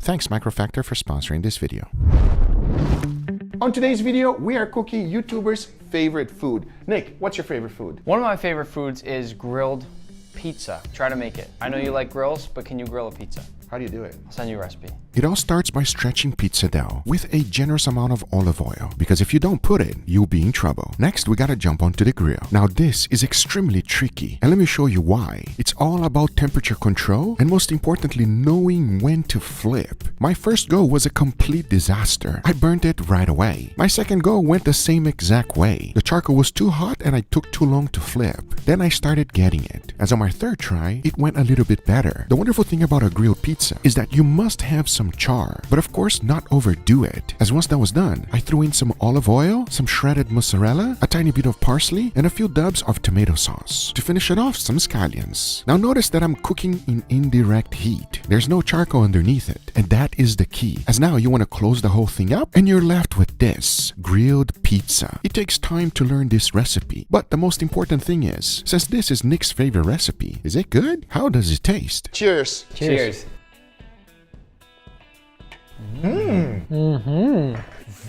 Thanks Microfactor for sponsoring this video. On today's video, we are cooking YouTubers' favorite food. Nick, what's your favorite food? One of my favorite foods is grilled pizza. Try to make it. I know you like grills, but can you grill a pizza? How do you do it? I'll send you a recipe. It all starts by stretching pizza dough with a generous amount of olive oil, because if you don't put it, you'll be in trouble. Next, we gotta jump onto the grill. Now this is extremely tricky, and let me show you why. It's all about temperature control, and most importantly, knowing when to flip. My first go was a complete disaster. I burnt it right away. My second go went the same exact way. The charcoal was too hot and I took too long to flip. Then I started getting it. As on my third try, it went a little bit better. The wonderful thing about a grilled pizza is that you must have some char, but of course not overdo it. As once that was done, I threw in some olive oil, some shredded mozzarella, a tiny bit of parsley, and a few dabs of tomato sauce. To finish it off, some scallions. Now notice that I'm cooking in indirect heat. There's no charcoal underneath it, and that is the key. As now you want to close the whole thing up, and you're left with this grilled pizza. It takes time to learn this recipe, but the most important thing is, since this is Nick's favorite recipe, is it good? How does it taste? Cheers. Cheers.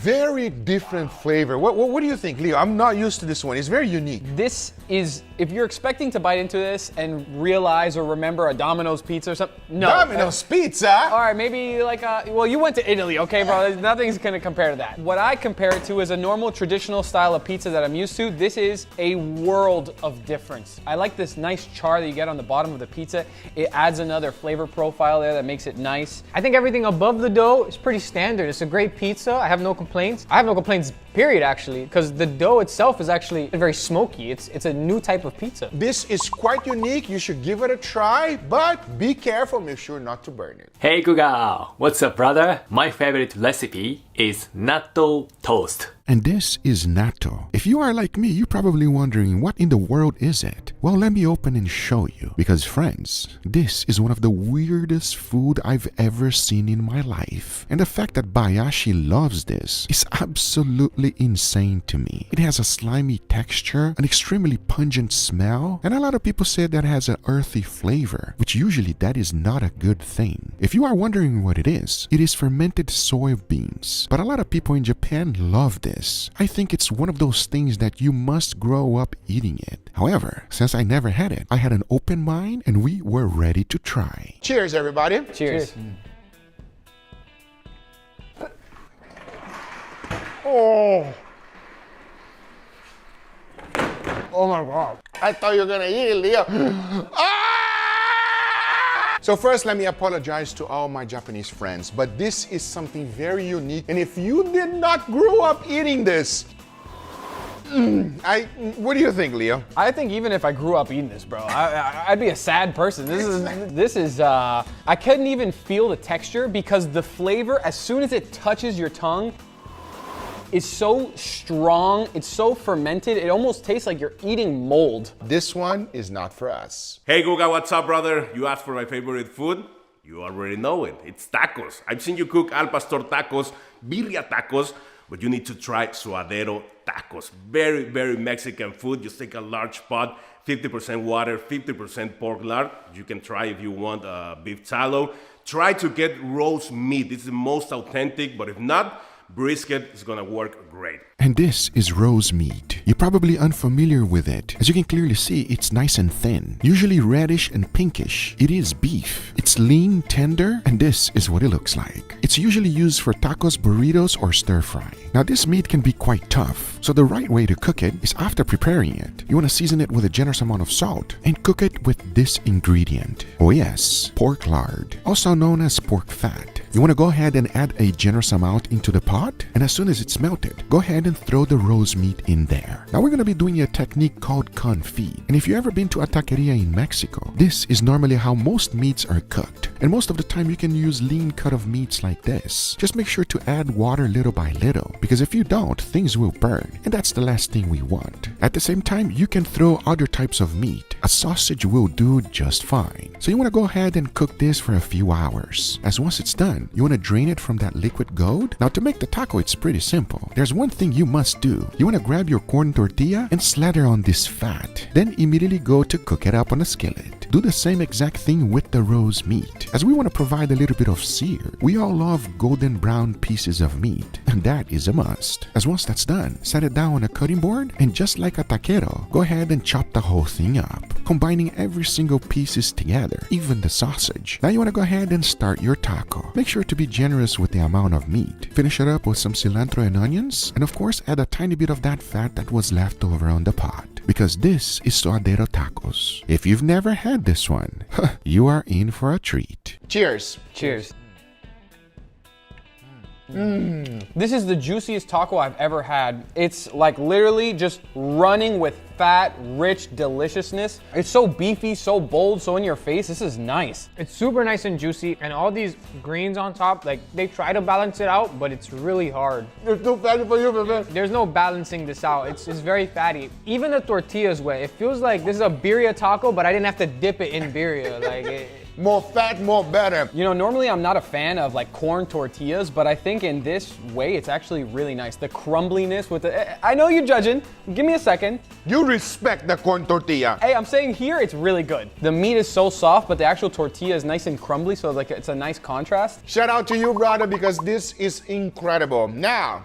Very different flavor. What do you think, Leo? I'm not used to this one. It's very unique. This is, if you're expecting to bite into this and realize or remember a Domino's pizza or something, no. Domino's pizza? All right, maybe like well, you went to Italy, okay, bro? Nothing's gonna compare to that. What I compare it to is a normal traditional style of pizza that I'm used to. This is a world of difference. I like this nice char that you get on the bottom of the pizza. It adds another flavor profile there that makes it nice. I think everything above the dough is pretty standard. It's a great pizza. I have no complaints. I have no complaints, period, actually, because the dough itself is actually very smoky. It's a new type of pizza. This is quite unique. You should give it a try, but be careful. Make sure not to burn it. Hey Google, what's up brother? My favorite recipe is natto toast. And this is natto. If you are like me, you're probably wondering what in the world is it? Well, let me open and show you. Because friends, this is one of the weirdest food I've ever seen in my life. And the fact that Bayashi loves this is absolutely insane to me. It has a slimy texture, an extremely pungent smell, and a lot of people say that it has an earthy flavor, which usually that is not a good thing. If you are wondering what it is fermented soybeans. But a lot of people in Japan love this. I think it's one of those things that you must grow up eating it. However, since I never had it, I had an open mind and we were ready to try. Cheers, everybody. Cheers. Oh. Oh my God. I thought you were gonna eat it, Leo. Ah! So first, let me apologize to all my Japanese friends, but this is something very unique. And if you did not grow up eating this, what do you think, Leo? I think even if I grew up eating this, bro, I'd be a sad person. This is I couldn't even feel the texture because the flavor, as soon as it touches your tongue, is so strong, it's so fermented, it almost tastes like you're eating mold. This one is not for us. Hey Guga, what's up brother? You asked for my favorite food? You already know it. It's tacos. I've seen you cook al pastor tacos, birria tacos, but you need to try suadero tacos. Very, very Mexican food. Just take a large pot, 50% water, 50% pork lard. You can try if you want beef tallow. Try to get roast meat. It's the most authentic, but if not, brisket is gonna work great. And this is rose meat. You're probably unfamiliar with it. As you can clearly see, it's nice and thin, usually reddish and pinkish. It is beef. It's lean, tender, and this is what it looks like. It's usually used for tacos, burritos, or stir fry. Now this meat can be quite tough, so the right way to cook it is after preparing it. You want to season it with a generous amount of salt and cook it with this ingredient. Oh yes, pork lard, also known as pork fat. You want to go ahead and add a generous amount into the pot, and as soon as it's melted, go ahead and throw the rose meat in there. Now we're going to be doing a technique called confit, and if you've ever been to a taqueria in Mexico, this is normally how most meats are cooked, and most of the time you can use lean cut of meats like this. Just make sure to add water little by little, because if you don't, things will burn, and that's the last thing we want. At the same time, you can throw other types of meat, a sausage will do just fine. So you want to go ahead and cook this for a few hours. As once it's done, you want to drain it from that liquid gold. Now to make the taco, it's pretty simple. There's one thing you must do. You want to grab your corn tortilla and slather on this fat. Then immediately go to cook it up on a skillet. Do the same exact thing with the roast meat. As we want to provide a little bit of sear, we all love golden brown pieces of meat, and that is a must. As once that's done, set it down on a cutting board, and just like a taquero, go ahead and chop the whole thing up, combining every single pieces together, even the sausage. Now you want to go ahead and start your taco. Make sure to be generous with the amount of meat. Finish it up with some cilantro and onions, and of course add a tiny bit of that fat that was left over on the pot, because this is suadero tacos. If you've never had this one, you are in for a treat. Cheers. Cheers. This is the juiciest taco I've ever had. It's like literally just running with fat, rich deliciousness. It's so beefy, so bold, so in your face. This is nice. It's super nice and juicy, and all these greens on top, like they try to balance it out, but it's really hard. It's too fatty for you, baby. There's no balancing this out. It's very fatty. Even the tortilla's wet. It feels like this is a birria taco, but I didn't have to dip it in birria. More fat, more better. You know, normally I'm not a fan of like corn tortillas, but I think in this way, it's actually really nice. The crumbliness with the, I know you're judging. Give me a second. You respect the corn tortilla. Hey, I'm saying here, it's really good. The meat is so soft, but the actual tortilla is nice and crumbly, so like it's a nice contrast. Shout out to you, brother, because this is incredible. Now,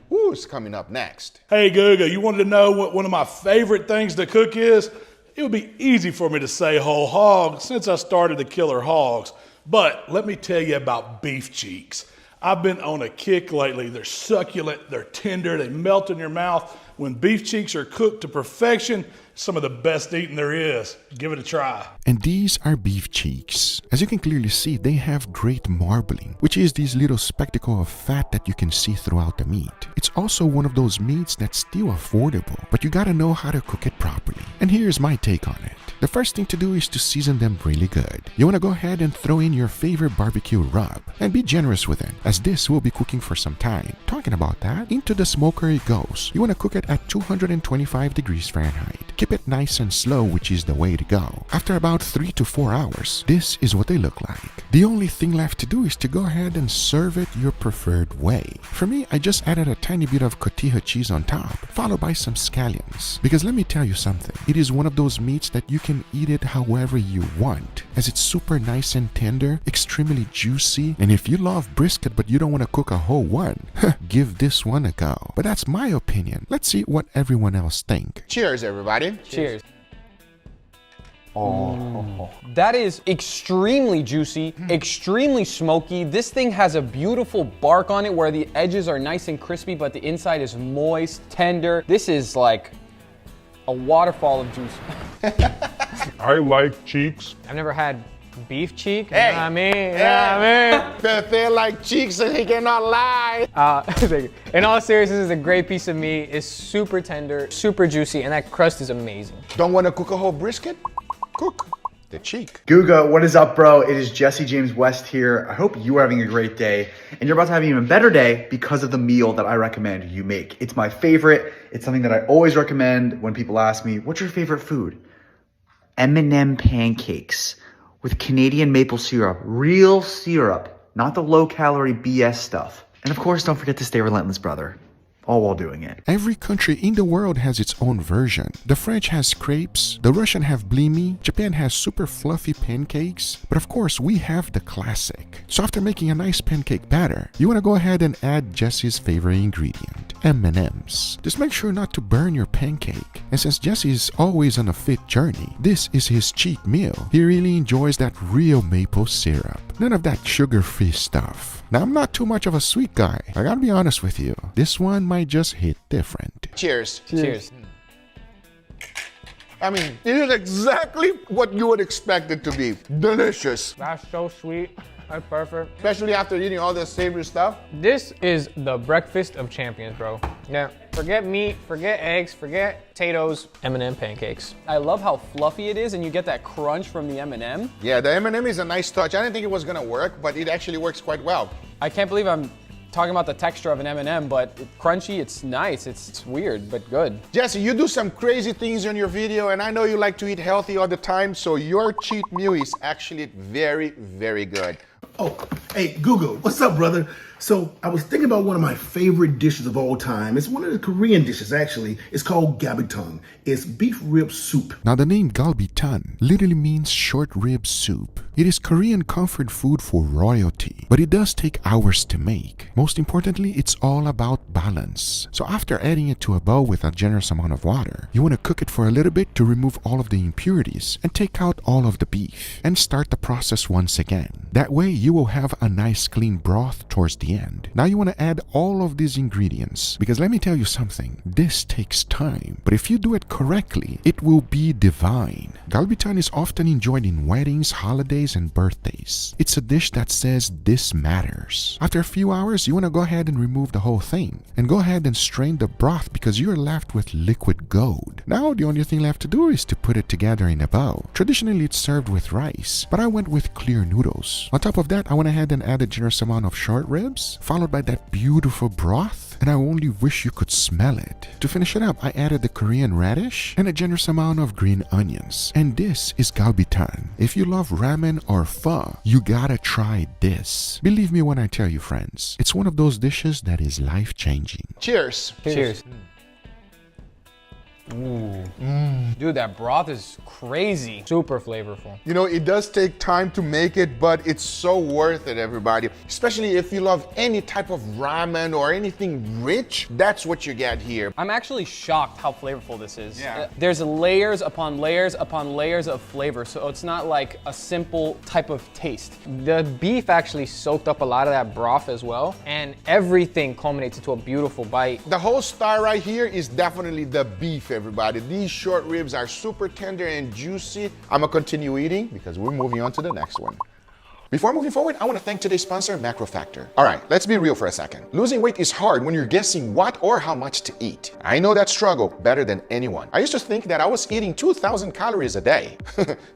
who's coming up next? Hey, Guga, you wanted to know what one of my favorite things to cook is? It would be easy for me to say whole hog since I started to killer hogs, but let me tell you about beef cheeks. I've been on a kick lately. They're succulent, they're tender, they melt in your mouth. When beef cheeks are cooked to perfection, some of the best eating there is. Give it a try. And these are beef cheeks. As you can clearly see, they have great marbling, which is this little spectacle of fat that you can see throughout the meat. It's also one of those meats that's still affordable, but you gotta know how to cook it properly. And here's my take on it. The first thing to do is to season them really good. You wanna go ahead and throw in your favorite barbecue rub, and be generous with it, as this will be cooking for some time. Talking about that, into the smoker it goes. You wanna cook it at 225 degrees Fahrenheit. Keep it nice and slow, which is the way to go. After about 3 to 4 hours, this is what they look like. The only thing left to do is to go ahead and serve it your preferred way. For me, I just added a tiny bit of cotija cheese on top, followed by some scallions. Because let me tell you something, it is one of those meats that you can eat it however you want, as it's super nice and tender, extremely juicy, and if you love brisket but you don't want to cook a whole one, give this one a go. But that's my opinion. Let's see what everyone else think. Cheers, everybody. Cheers. Oh. That is extremely juicy, extremely smoky. This thing has a beautiful bark on it where the edges are nice and crispy, but the inside is moist, tender. This is like a waterfall of juice. I like cheeks. I've never had beef cheek. Hey. You know what I mean? You know what I mean? Pepe like cheeks and he cannot lie. In all seriousness, it's a great piece of meat. It's super tender, super juicy, and that crust is amazing. Don't want to cook a whole brisket? Cook the cheek. Guga, what is up, bro? It is Jesse James West here. I hope you are having a great day, and you're about to have an even better day because of the meal that I recommend you make. It's my favorite. It's something that I always recommend when people ask me, what's your favorite food? M&M pancakes with Canadian maple syrup, real syrup, not the low-calorie BS stuff. And of course, don't forget to stay relentless, brother. All while doing it. Every country in the world has its own version. The French has crepes, the Russian have blimi, Japan has super fluffy pancakes, but of course we have the classic. So after making a nice pancake batter, you want to go ahead and add Jesse's favorite ingredient, M&Ms. Just make sure not to burn your pancake. And since Jesse is always on a fit journey, this is his cheat meal. He really enjoys that real maple syrup. None of that sugar-free stuff. Now, I'm not too much of a sweet guy. I gotta be honest with you. This one might just hit different. Cheers. Cheers. I mean, it is exactly what you would expect it to be. Delicious. That's so sweet. That's perfect. Especially after eating all this savory stuff. This is the breakfast of champions, bro. Now, forget meat, forget eggs, forget potatoes, M&M pancakes. I love how fluffy it is, and you get that crunch from the M&M. Yeah, the M&M is a nice touch. I didn't think it was gonna work, but it actually works quite well. I can't believe I'm talking about the texture of an M&M, but it's crunchy, it's nice, it's weird, but good. Jesse, you do some crazy things on your video, and I know you like to eat healthy all the time, so your cheat meal is actually very, very good. Oh, hey, Google, what's up, brother? So I was thinking about one of my favorite dishes of all time. It's one of the Korean dishes, actually. It's called gabitung. It's beef rib soup. Now the name galbitan literally means short rib soup. It is Korean comfort food for royalty, but it does take hours to make. Most importantly, it's all about balance. So after adding it to a bowl with a generous amount of water, you want to cook it for a little bit to remove all of the impurities and take out all of the beef and start the process once again. That way you will have a nice clean broth towards the end. Now you want to add all of these ingredients, because let me tell you something, this takes time, but if you do it correctly, it will be divine. Galbitan is often enjoyed in weddings, holidays, and birthdays. It's a dish that says this matters. After a few hours, you want to go ahead and remove the whole thing and go ahead and strain the broth, because you're left with liquid gold. Now the only thing left to do is to put it together in a bowl. Traditionally it's served with rice, but I went with clear noodles. On top of that, I went ahead and added a generous amount of short ribs, followed by that beautiful broth, and I only wish you could smell it. To finish it up, I added the Korean radish and a generous amount of green onions. And this is galbitan. If you love ramen or pho, you gotta try this. Believe me when I tell you, friends, it's one of those dishes that is life-changing. Cheers. Cheers. Ooh. Dude, that broth is crazy. Super flavorful. You know, it does take time to make it, but it's so worth it, everybody. Especially if you love any type of ramen or anything rich, that's what you get here. I'm actually shocked how flavorful this is. Yeah. There's layers upon layers upon layers of flavor, so it's not like a simple type of taste. The beef actually soaked up a lot of that broth as well, and everything culminates into a beautiful bite. The whole star right here is definitely the beef, everybody. These short ribs are super tender and juicy. I'm gonna continue eating because we're moving on to the next one. Before moving forward, I want to thank today's sponsor, Macro Factor. All right, let's be real for a second. Losing weight is hard when you're guessing what or how much to eat. I know that struggle better than anyone. I used to think that I was eating 2,000 calories a day.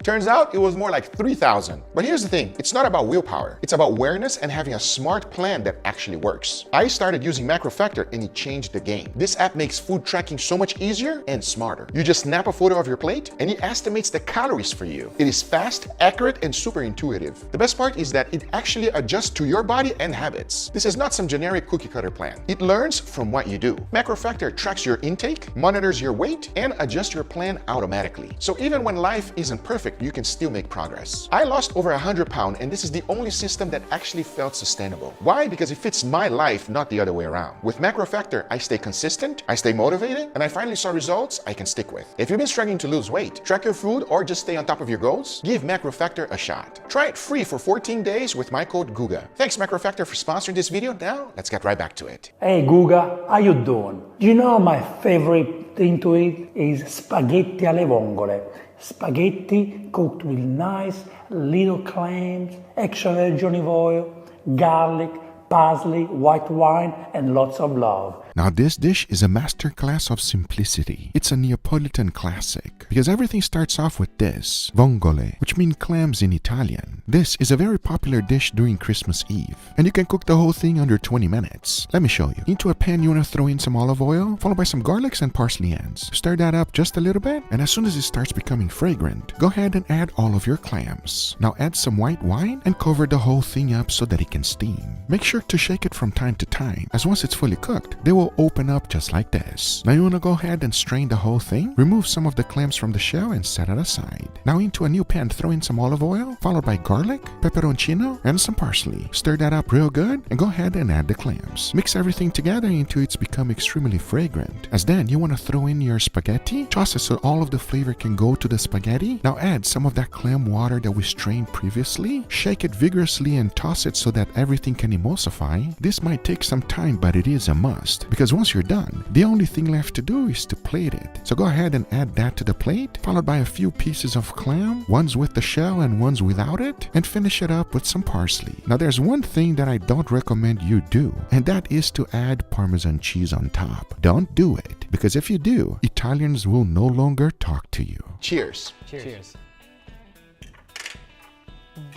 Turns out it was more like 3,000. But here's the thing, it's not about willpower. It's about awareness and having a smart plan that actually works. I started using Macro Factor and it changed the game. This app makes food tracking so much easier and smarter. You just snap a photo of your plate and it estimates the calories for you. It is fast, accurate, and super intuitive. The best part is that it actually adjusts to your body and habits. This is not some generic cookie cutter plan. It learns from what you do. Macro Factor tracks your intake, monitors your weight, and adjusts your plan automatically. So even when life isn't perfect, you can still make progress. I lost over 100 pounds, and this is the only system that actually felt sustainable. Why? Because it fits my life, not the other way around. With Macro Factor, I stay consistent, I stay motivated, and I finally saw results I can stick with. If you've been struggling to lose weight, track your food, or just stay on top of your goals, give Macro Factor a shot. Try it free for 14 days with my code GUGA. Thanks Macro Factor for sponsoring this video. Now, let's get right back to it. Hey Guga, how you doing? Do you know my favorite thing to eat is spaghetti alle vongole? Spaghetti cooked with nice little clams, extra virgin olive oil, garlic, parsley, white wine, and lots of love. Now this dish is a masterclass of simplicity. It's a Neapolitan classic because everything starts off with this, vongole, which means clams in Italian. This is a very popular dish during Christmas Eve, and you can cook the whole thing under 20 minutes. Let me show you. Into a pan, you want to throw in some olive oil, followed by some garlics and parsley ends. Stir that up just a little bit, and as soon as it starts becoming fragrant, go ahead and add all of your clams. Now add some white wine and cover the whole thing up so that it can steam. Make sure to shake it from time to time, as once it's fully cooked, they will open up just like this. Now you want to go ahead and strain the whole thing, remove some of the clams from the shell and set it aside. Now into a new pan, throw in some olive oil, followed by garlic, pepperoncino, and some parsley. Stir that up real good and go ahead and add the clams. Mix everything together until it's become extremely fragrant. As then you want to throw in your spaghetti, toss it so all of the flavor can go to the spaghetti. Now add some of that clam water that we strained previously, shake it vigorously and toss it so that everything can emulsify. This might take some time, but it is a must, because once you're done, the only thing left to do is to plate it. So go ahead and add that to the plate, followed by a few pieces of clam, ones with the shell and ones without it, and finish it up with some parsley. Now there's one thing that I don't recommend you do, and that is to add Parmesan cheese on top. Don't do it, because if you do, Italians will no longer talk to you. Cheers. Cheers.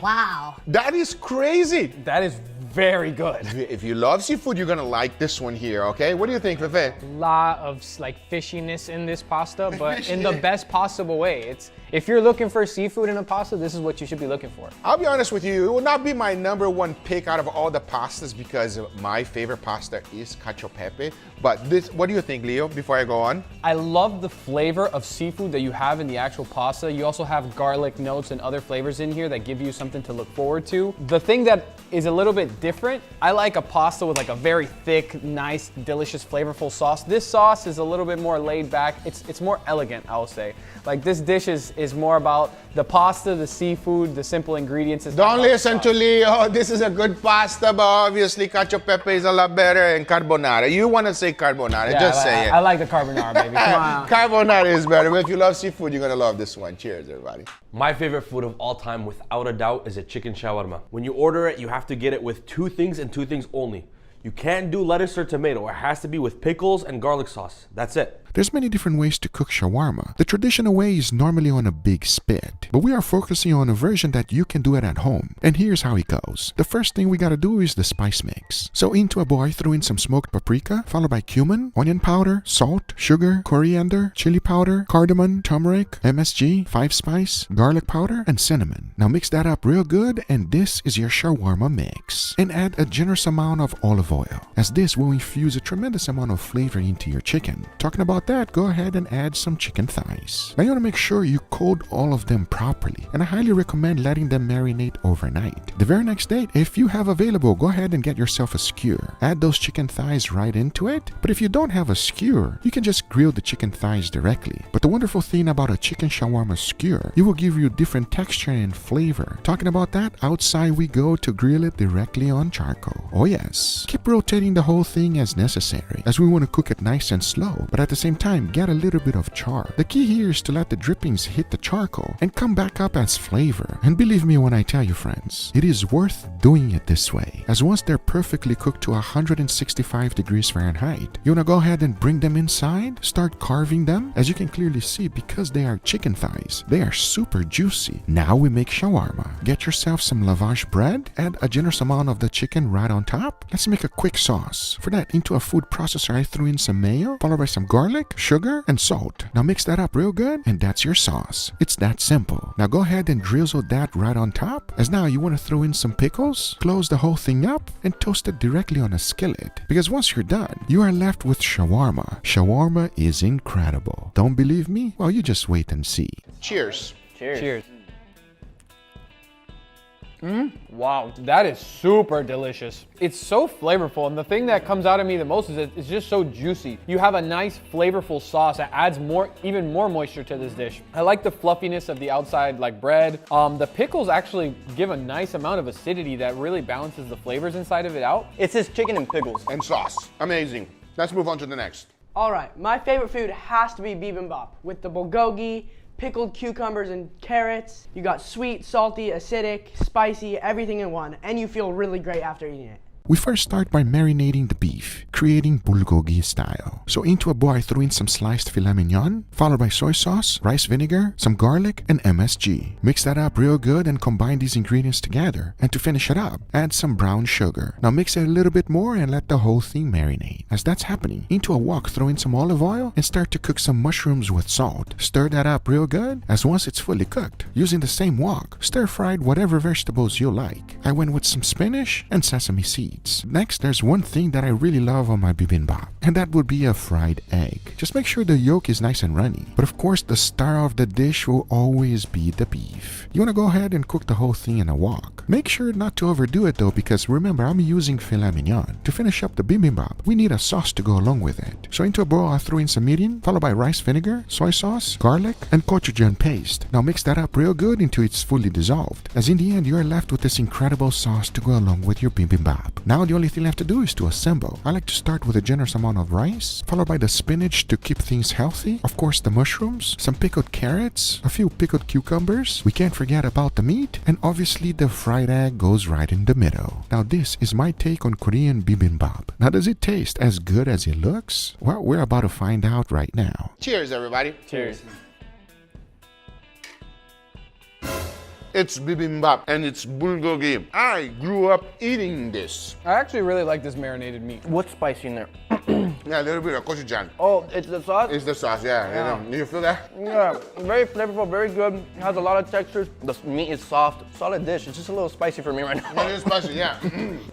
Wow. That is crazy. That is very good. If you love seafood, you're gonna like this one here, okay? What do you think, Fefe? Lot of like fishiness in this pasta, but in the best possible way. It's if you're looking for seafood in a pasta, this is what you should be looking for. I'll be honest with you, it will not be my #1 pick out of all the pastas because my favorite pasta is cacio pepe. But this, what do you think, Leo, before I go on? I love the flavor of seafood that you have in the actual pasta. You also have garlic notes and other flavors in here that give you something to look forward to. The thing that is a little bit different, I like a pasta with like a very thick, nice, delicious, flavorful sauce. This sauce is a little bit more laid back. It's more elegant, I will say. Like this dish is more about the pasta, the seafood, the simple ingredients. Don't listen to Leo. This is a good pasta, but obviously cacio pepe is a lot better and carbonara. You want to say carbonara, Yeah, just say it. I like the carbonara, baby. Come on. Carbonara is better, but if you love seafood, you're gonna love this one. Cheers, everybody. My favorite food of all time, without a doubt, is a chicken shawarma. When you order it, you have to get it with 2 things and 2 things only. You can't do lettuce or tomato. It has to be with pickles and garlic sauce. That's it. There's many different ways to cook shawarma. The traditional way is normally on a big spit, but we are focusing on a version that you can do it at home. And here's how it goes. The first thing we gotta do is the spice mix. So into a bowl, I threw in some smoked paprika, followed by cumin, onion powder, salt, sugar, coriander, chili powder, cardamom, turmeric, MSG, 5-spice, garlic powder, and cinnamon. Now mix that up real good, and this is your shawarma mix. And add a generous amount of olive oil, as this will infuse a tremendous amount of flavor into your chicken. Talking about that, go ahead and add some chicken thighs. Now you want to make sure you coat all of them properly, and I highly recommend letting them marinate overnight. The very next day, if you have available, go ahead and get yourself a skewer. Add those chicken thighs right into it, but if you don't have a skewer, you can just grill the chicken thighs directly. But the wonderful thing about a chicken shawarma skewer, it will give you different texture and flavor. Talking about that, outside we go to grill it directly on charcoal. Oh yes. Keep rotating the whole thing as necessary, as we want to cook it nice and slow, but at the same time get a little bit of char. The key here is to let the drippings hit the charcoal and come back up as flavor. And believe me when I tell you, friends, it is worth doing it this way, as once they're perfectly cooked to 165 degrees Fahrenheit, you want to go ahead and bring them inside, start carving them. As you can clearly see, because they are chicken thighs, they are super juicy. Now we make shawarma. Get yourself some lavash bread, add a generous amount of the chicken right on top. Let's make a quick sauce. For that, into a food processor, I threw in some mayo, followed by some garlic, sugar, and salt. Now mix that up real good, and that's your sauce. It's that simple. Now go ahead and drizzle that right on top, as now you want to throw in some pickles, close the whole thing up, and toast it directly on a skillet. Because once you're done, you are left with shawarma. Shawarma is incredible. Don't believe me? Well, you just wait and see. Cheers. Cheers. Wow, that is super delicious. It's so flavorful, and the thing that comes out of me the most is it's just so juicy. You have a nice flavorful sauce that adds even more moisture to this dish. I like the fluffiness of the outside like bread. The pickles actually give a nice amount of acidity that really balances the flavors inside of it out. It's just chicken and pickles. And sauce. Amazing. Let's move on to the next. All right, my favorite food has to be bibimbap with the bulgogi, pickled cucumbers and carrots. You got sweet, salty, acidic, spicy, everything in one, and you feel really great after eating it. We first start by marinating the beef, creating bulgogi style. So into a bowl, I threw in some sliced filet mignon, followed by soy sauce, rice vinegar, some garlic, and MSG. Mix that up real good and combine these ingredients together. And to finish it up, add some brown sugar. Now mix it a little bit more and let the whole thing marinate. As that's happening, into a wok, throw in some olive oil and start to cook some mushrooms with salt. Stir that up real good, as once it's fully cooked, using the same wok, stir-fried whatever vegetables you like. I went with some spinach and sesame seeds. Next, there's one thing that I really love on my bibimbap, and that would be a fried egg. Just make sure the yolk is nice and runny. But of course, the star of the dish will always be the beef. You want to go ahead and cook the whole thing in a wok. Make sure not to overdo it though, because remember, I'm using filet mignon. To finish up the bibimbap, we need a sauce to go along with it. So into a bowl, I throw in some mirin, followed by rice vinegar, soy sauce, garlic, and gochujang paste. Now mix that up real good until it's fully dissolved, as in the end, you are left with this incredible sauce to go along with your bibimbap. Now the only thing left to do is to assemble. I like to start with a generous amount of rice, followed by the spinach to keep things healthy, of course the mushrooms, some pickled carrots, a few pickled cucumbers, we can't forget about the meat, and obviously the fried egg goes right in the middle. Now this is my take on Korean bibimbap. Now does it taste as good as it looks? Well, we're about to find out right now. Cheers, everybody. Cheers. It's bibimbap and it's bulgogi. I grew up eating this. I actually really like this marinated meat. What's spicy in there? Yeah, a little bit of gochujang. Oh, it's the sauce? It's the sauce, yeah. You feel that? Yeah, very flavorful, very good. It has a lot of textures. The meat is soft. Solid dish. It's just a little spicy for me right now. It is spicy, yeah.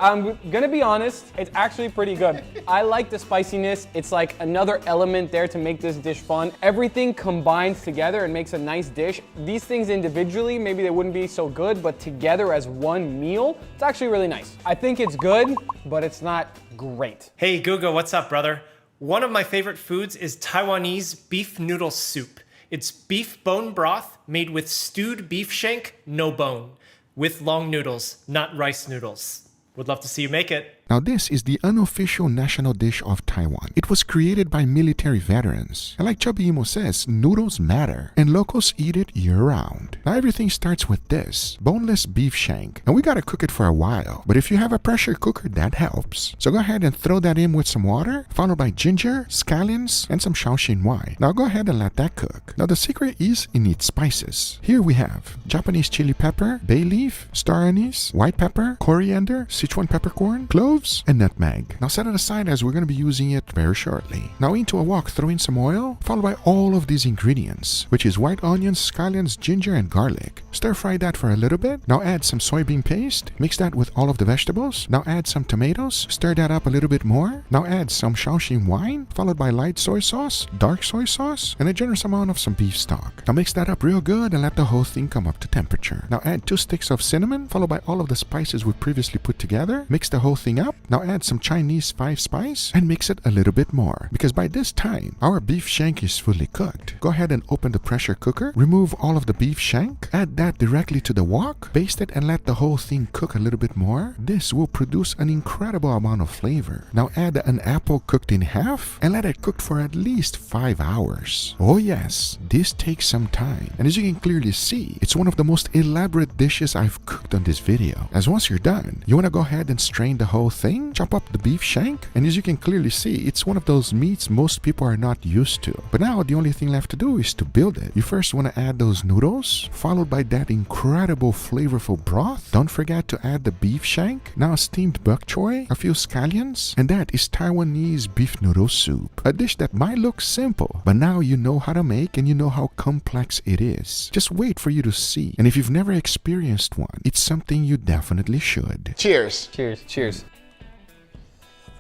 I'm gonna be honest, it's actually pretty good. I like the spiciness. It's like another element there to make this dish fun. Everything combines together and makes a nice dish. These things individually, maybe they wouldn't be so good, but together as one meal, it's actually really nice. I think it's good, but it's not great. Hey Guga, what's up, brother? One of my favorite foods is Taiwanese beef noodle soup. It's beef bone broth made with stewed beef shank, no bone, with long noodles, not rice noodles. Would love to see you make it. Now this is the unofficial national dish of Taiwan. It was created by military veterans. And like Chubby Emo says, noodles matter. And locals eat it year-round. Now everything starts with this, boneless beef shank. And we gotta cook it for a while. But if you have a pressure cooker, that helps. So go ahead and throw that in with some water, followed by ginger, scallions, and some Shaoxing wine. Now go ahead and let that cook. Now the secret is in its spices. Here we have Japanese chili pepper, bay leaf, star anise, white pepper, coriander, Sichuan peppercorn, cloves, and nutmeg. Now set it aside as we're going to be using it very shortly. Now into a wok, throw in some oil, followed by all of these ingredients, which is white onions, scallions, ginger, and garlic. Stir fry that for a little bit. Now add some soybean paste, mix that with all of the vegetables. Now add some tomatoes, stir that up a little bit more. Now add some Shaoxing wine, followed by light soy sauce, dark soy sauce, and a generous amount of some beef stock. Now mix that up real good and let the whole thing come up to temperature. Now add 2 sticks of cinnamon, followed by all of the spices we previously put together. Mix the whole thing up. Now add some Chinese 5 spice and mix it a little bit more, because by this time our beef shank is fully cooked. Go ahead and open the pressure cooker, remove all of the beef shank, add that directly to the wok, baste it and let the whole thing cook a little bit more. This will produce an incredible amount of flavor. Now add an apple cooked in half and let it cook for at least 5 hours. Oh yes, this takes some time, and as you can clearly see, it's one of the most elaborate dishes I've cooked on this video. As once you're done, you want to go ahead and strain the whole thing, chop up the beef shank, and as you can clearly see, it's one of those meats most people are not used to. But now the only thing left to do is to build it. You first want to add those noodles, followed by that incredible flavorful broth. Don't forget to add the beef shank, now steamed bok choy, a few scallions, and that is Taiwanese beef noodle soup. A dish that might look simple, but now you know how to make and you know how complex it is. Just wait for you to see. And if you've never experienced one, it's something you definitely should. Cheers. Cheers, cheers.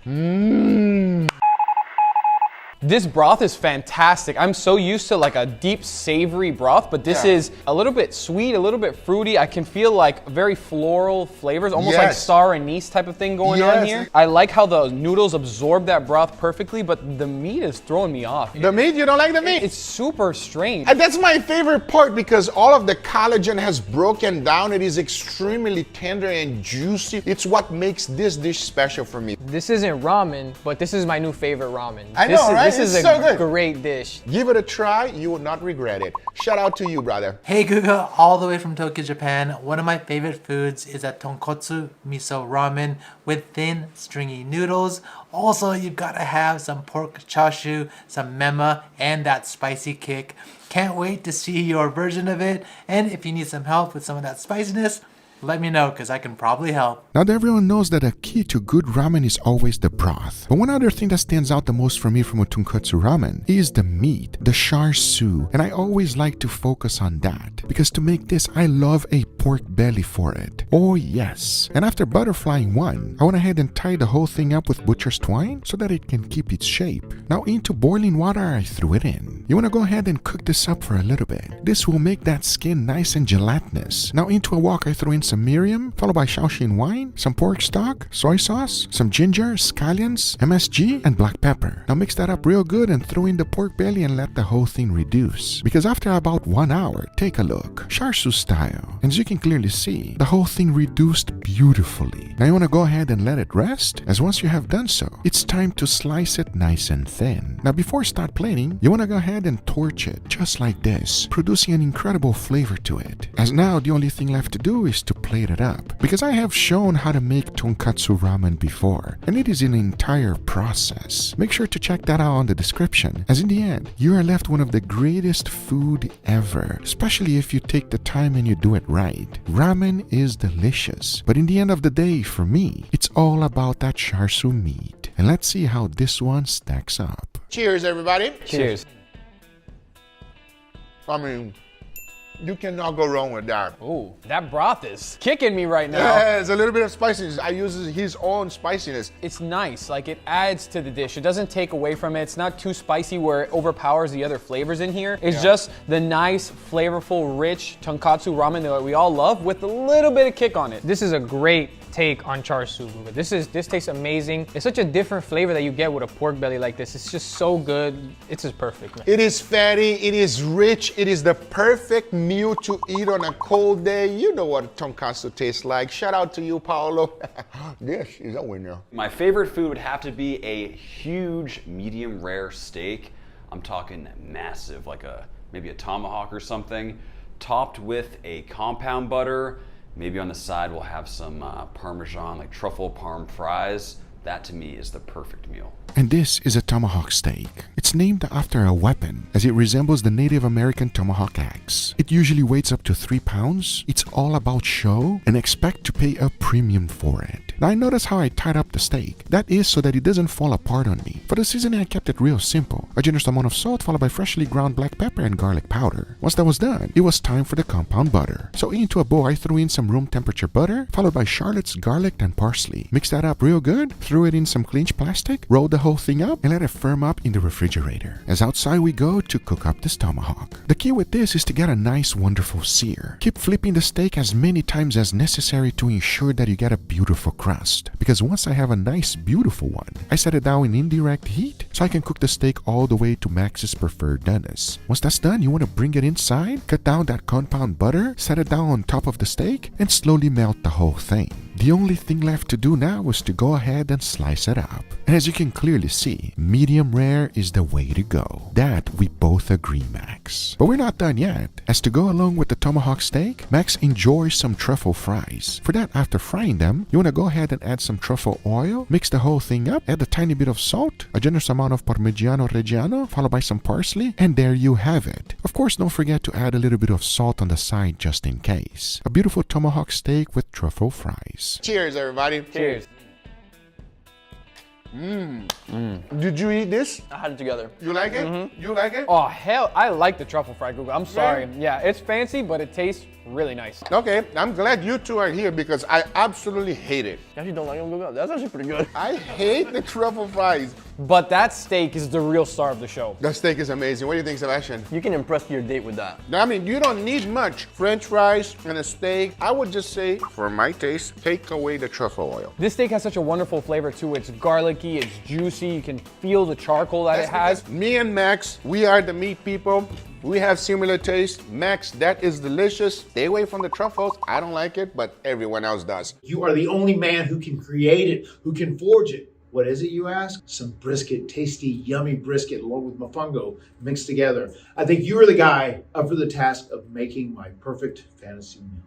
Mmm. This broth is fantastic. I'm so used to like a deep savory broth, but this is a little bit sweet, a little bit fruity. I can feel like very floral flavors, almost like star anise type of thing going on here. I like how the noodles absorb that broth perfectly, but the meat is throwing me off. The meat? You don't like the meat? It's super strange. And that's my favorite part because all of the collagen has broken down. It is extremely tender and juicy. It's what makes this dish special for me. This isn't ramen, but this is my new favorite ramen. I know, right? This is a great dish. Give it a try, you will not regret it. Shout out to you, brother. Hey Guga, all the way from Tokyo, Japan. One of my favorite foods is a tonkotsu miso ramen with thin, stringy noodles. Also, you've got to have some pork chashu, some mema, and that spicy kick. Can't wait to see your version of it. And if you need some help with some of that spiciness, let me know, because I can probably help. Now that everyone knows that a key to good ramen is always the broth. But one other thing that stands out the most for me from a tonkotsu ramen is the meat, the char siu. And I always like to focus on that, because to make this, I love a pork belly for it. Oh yes. And after butterflying one, I went ahead and tied the whole thing up with butcher's twine so that it can keep its shape. Now into boiling water, I threw it in. You want to go ahead and cook this up for a little bit. This will make that skin nice and gelatinous. Now into a wok, I throw in some miriam, followed by Shaoxing wine, some pork stock, soy sauce, some ginger, scallions, MSG, and black pepper. Now mix that up real good and throw in the pork belly and let the whole thing reduce. Because after about 1 hour, take a look, char siu style. And as you can clearly see, the whole thing reduced beautifully. Now you want to go ahead and let it rest, as once you have done so, it's time to slice it nice and thin. Now before start plating, you want to go ahead and torch it, just like this, producing an incredible flavor to it. As now the only thing left to do is to plate it up because I have shown how to make tonkatsu ramen before, and it is an entire process. Make sure to check that out on the description, as in the end, you are left one of the greatest food ever, especially if you take the time and you do it right. Ramen is delicious, but in the end of the day, for me, it's all about that char siu meat. And let's see how this one stacks up. Cheers, everybody. Cheers. I mean, you cannot go wrong with that. Ooh, that broth is kicking me right now. Yeah, it's a little bit of spiciness. I use his own spiciness. It's nice, like it adds to the dish. It doesn't take away from it. It's not too spicy where it overpowers the other flavors in here. It's just the nice, flavorful, rich tonkatsu ramen that we all love with a little bit of kick on it. This is a great take on char siu. This tastes amazing. It's such a different flavor that you get with a pork belly like this. It's just so good. It's just perfect, man. It is fatty, it is rich, it is the perfect meal to eat on a cold day. You know what tonkatsu tastes like. Shout out to you, Paolo. This is a winner. My favorite food would have to be a huge medium rare steak. I'm talking massive, like maybe a tomahawk or something, topped with a compound butter. Maybe on the side we'll have some Parmesan, like truffle parm fries. That to me is the perfect meal. And this is a tomahawk steak. It's named after a weapon, as it resembles the Native American tomahawk axe. It usually weighs up to 3 pounds. It's all about show, and expect to pay a premium for it. Now I notice how I tied up the steak. That is so that it doesn't fall apart on me. For the seasoning, I kept it real simple. A generous amount of salt followed by freshly ground black pepper and garlic powder. Once that was done, it was time for the compound butter. So into a bowl, I threw in some room temperature butter, followed by shallots, garlic, and parsley. Mix that up real good, threw it in some clinch plastic, rolled the whole thing up, and let it firm up in the refrigerator. As outside we go to cook up this tomahawk. The key with this is to get a nice, wonderful sear. Keep flipping the steak as many times as necessary to ensure that you get a beautiful crust. Because once I have a nice, beautiful one, I set it down in indirect heat so I can cook the steak all the way to Max's preferred doneness. Once that's done, you want to bring it inside, cut down that compound butter, set it down on top of the steak, and slowly melt the whole thing. The only thing left to do now is to go ahead and slice it up. And as you can clearly see, medium rare is the way to go. That we both agree, Max. But we're not done yet, as to go along with the tomahawk steak, Max enjoys some truffle fries. For that, after frying them, you want to go ahead and add some truffle oil, mix the whole thing up, add a tiny bit of salt, a generous amount of Parmigiano Reggiano, followed by some parsley, and there you have it. Of course, don't forget to add a little bit of salt on the side just in case. A beautiful tomahawk steak with truffle fries. Cheers, everybody. Cheers. Did you eat this? I had it together. You like it? You like it? Oh, hell, I like the truffle fried Google. I'm sorry. Yeah, it's fancy, but it tastes really nice. Okay, I'm glad you two are here because I absolutely hate it. You actually don't like them, Google? That's actually pretty good. I hate the truffle fries. But that steak is the real star of the show. That steak is amazing. What do you think, Sebastian? You can impress your date with that. I mean, you don't need much. French fries and a steak. I would just say, for my taste, take away the truffle oil. This steak has such a wonderful flavor too. It's garlicky, it's juicy. You can feel the charcoal that it has. Me and Max, we are the meat people. We have similar taste. Max, that is delicious. Stay away from the truffles. I don't like it, but everyone else does. You are the only man who can create it, who can forge it. What is it, you ask? Some brisket, tasty, yummy brisket along with mofongo mixed together. I think you are the guy up for the task of making my perfect fantasy meal.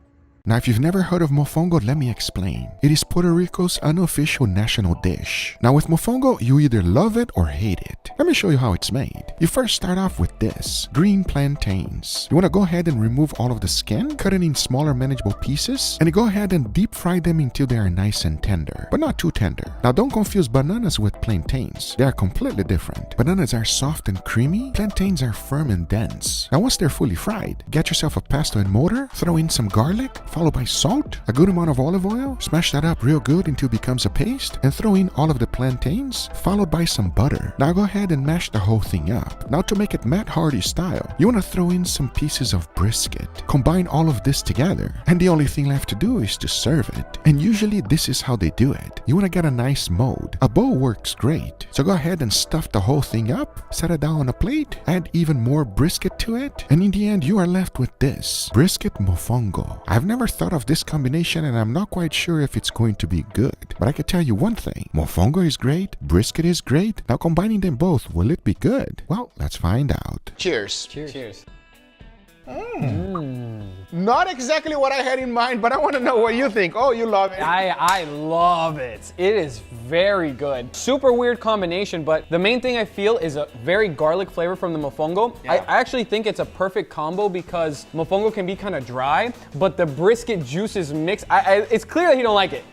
Now, if you've never heard of mofongo, let me explain. It is Puerto Rico's unofficial national dish. Now, with mofongo, you either love it or hate it. Let me show you how it's made. You first start off with this, green plantains. You want to go ahead and remove all of the skin, cut it in smaller manageable pieces, and you go ahead and deep fry them until they are nice and tender, but not too tender. Now, don't confuse bananas with plantains. They are completely different. Bananas are soft and creamy. Plantains are firm and dense. Now, once they're fully fried, get yourself a pesto and mortar, throw in some garlic, followed by salt, a good amount of olive oil, smash that up real good until it becomes a paste, and throw in all of the plantains, followed by some butter. Now go ahead and mash the whole thing up. Now to make it Matt Hardy style, you want to throw in some pieces of brisket. Combine all of this together, and the only thing left to do is to serve it. And usually this is how they do it. You want to get a nice mold. A bowl works great. So go ahead and stuff the whole thing up, set it down on a plate, add even more brisket to it, and in the end you are left with this, brisket mofongo. I've never thought of this combination and I'm not quite sure if it's going to be good. But I can tell you one thing, mofongo is great, brisket is great. Now combining them both, will it be good? Well, let's find out. Cheers. Cheers. Not exactly what I had in mind, but I want to know what you think. Oh, you love it. I love it. It is very good. Super weird combination, but the main thing I feel is a very garlic flavor from the mofongo. Yeah. I actually think it's a perfect combo because mofongo can be kind of dry, but the brisket juices mix. It's clear that you don't like it.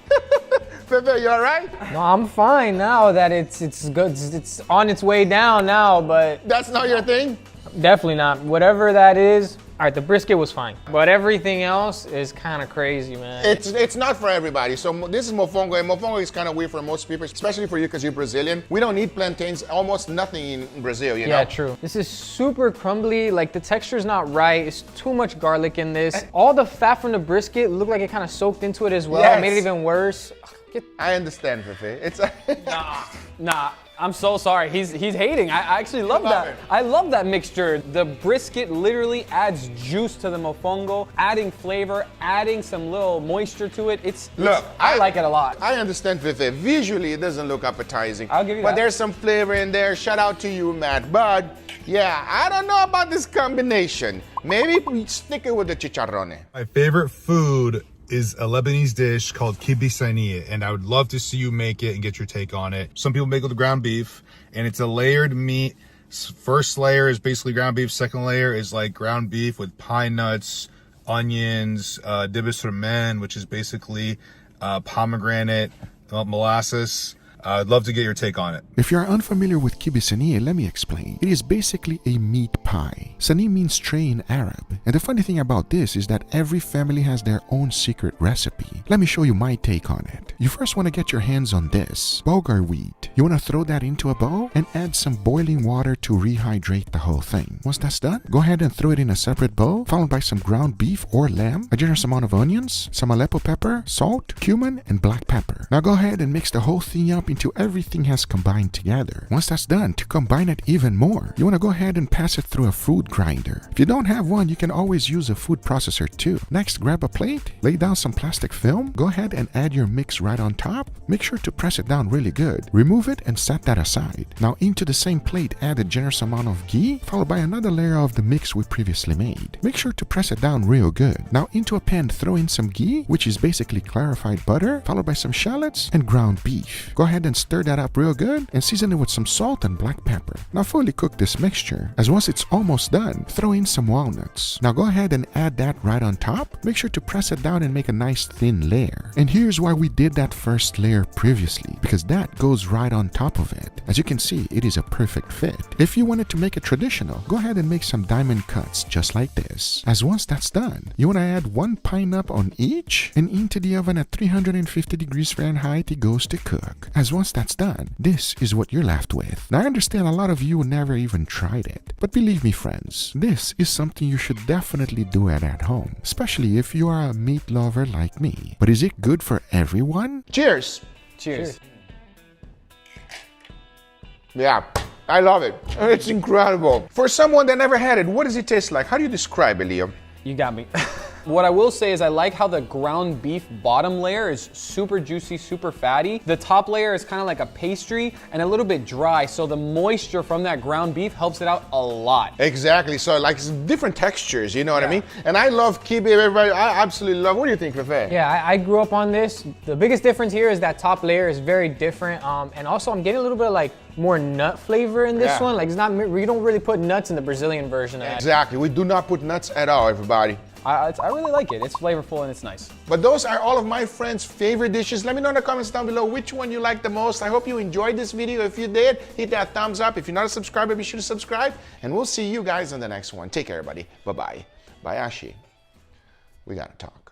Pepe, you all right? No, I'm fine now that it's good. It's on its way down now, but That's not your thing? definitely not. Whatever that is. All right, the brisket was fine, but everything else is kind of crazy, man. It's not for everybody. So this is mofongo, and mofongo is kind of weird for most people, especially for you because you're Brazilian. We don't eat plantains, almost nothing in Brazil, you know? Yeah, true. This is super crumbly, like the texture's not right. It's too much garlic in this. All the fat from the brisket looked like it kind of soaked into it as well. Yes. It made it even worse. I understand, Pepe. It's Nah, I'm so sorry. He's hating. I actually love that. I love that mixture. The brisket literally adds juice to the mofongo, adding flavor, adding some little moisture to it. Look, I like it a lot. I understand, Pepe. Visually, it doesn't look appetizing. I'll give you but that. there's some flavor in there. Shout out to you, Matt. But yeah, I don't know about this combination. Maybe we stick it with the chicharrone. My favorite food is a Lebanese dish called kibisaniye, and I would love to see you make it and get your take on it. Some people make it with ground beef, and it's a layered meat. First layer is basically ground beef. Second layer is like ground beef with pine nuts, onions, dibis ramen, which is basically pomegranate, molasses. I'd love to get your take on it. If you are unfamiliar with kibisaniye, let me explain. It is basically a meat pie. Sani means tray in Arab. And the funny thing about this is that every family has their own secret recipe. Let me show you my take on it. You first want to get your hands on this bulgur wheat. You want to throw that into a bowl and add some boiling water to rehydrate the whole thing. Once that's done, go ahead and throw it in a separate bowl, followed by some ground beef or lamb, a generous amount of onions, some Aleppo pepper, salt, cumin, and black pepper. Now go ahead and mix the whole thing up until everything has combined together. Once that's done, to combine it even more, you want to go ahead and pass it through a food grinder. If you don't have one, you can always use a food processor too. Next, grab a plate, lay down some plastic film, go ahead and add your mix right on top. Make sure to press it down really good. Remove it and set that aside. Now into the same plate, add a generous amount of ghee, followed by another layer of the mix we previously made. Make sure to press it down real good. Now into a pan, throw in some ghee, which is basically clarified butter, followed by some shallots and ground beef. Go ahead and stir that up real good and season it with some salt and black pepper. Now fully cook this mixture, as once it's almost done, throw in some walnuts. Now go ahead and add that right on top. Make sure to press it down and make a nice thin layer. And here's why we did that first layer previously, because that goes right on top of it. As you can see, it is a perfect fit. If you wanted to make it traditional, go ahead and make some diamond cuts just like this. As once that's done, you want to add one pine nut on each, and into the oven at 350 degrees Fahrenheit it goes to cook. As once that's done, this is what you're left with. Now I understand a lot of you never even tried it, but believe me friends, this is something you should definitely do it at home, especially if you are a meat lover like me. But is it good for everyone? Cheers. Cheers. Yeah, I love it. It's incredible. For someone that never had it, what does it taste like? How do you describe it, Leo? You got me. What I will say is I like how the ground beef bottom layer is super juicy, super fatty. The top layer is kind of like a pastry and a little bit dry, so the moisture from that ground beef helps it out a lot. Exactly, so like some different textures, you know what I mean? And I love kibe, everybody, I absolutely love. What do you think, Fefe? Yeah, I grew up on this. The biggest difference here is that top layer is very different. And also I'm getting a little bit of like more nut flavor in this one. Like it's not, we don't really put nuts in the Brazilian version of that. Exactly, we do not put nuts at all, everybody. I really like it. It's flavorful and it's nice. But those are all of my friends' favorite dishes. Let me know in the comments down below which one you like the most. I hope you enjoyed this video. If you did, hit that thumbs up. If you're not a subscriber, be sure to subscribe. And we'll see you guys on the next one. Take care, everybody. Bye-bye. Bye, Ashi. We gotta talk.